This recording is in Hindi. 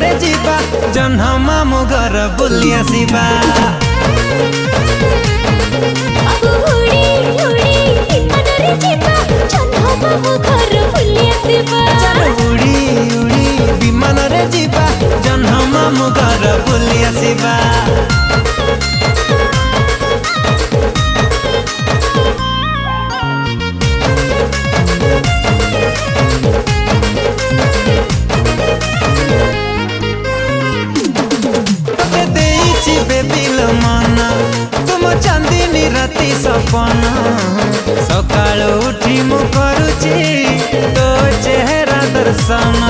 रे जीवा जन्ह मामु घर बुली आसीबा। अब उड़ी उड़ी विमान रे जीवा जन्ह मामु घर बुली आसीबा। उड़ी उड़ी विमान रे जीवा जन्ह मामु घर बुली आसीबा। चांदनी राति सपना सकाल उठी मु करुची तो चेहरा दर्शन।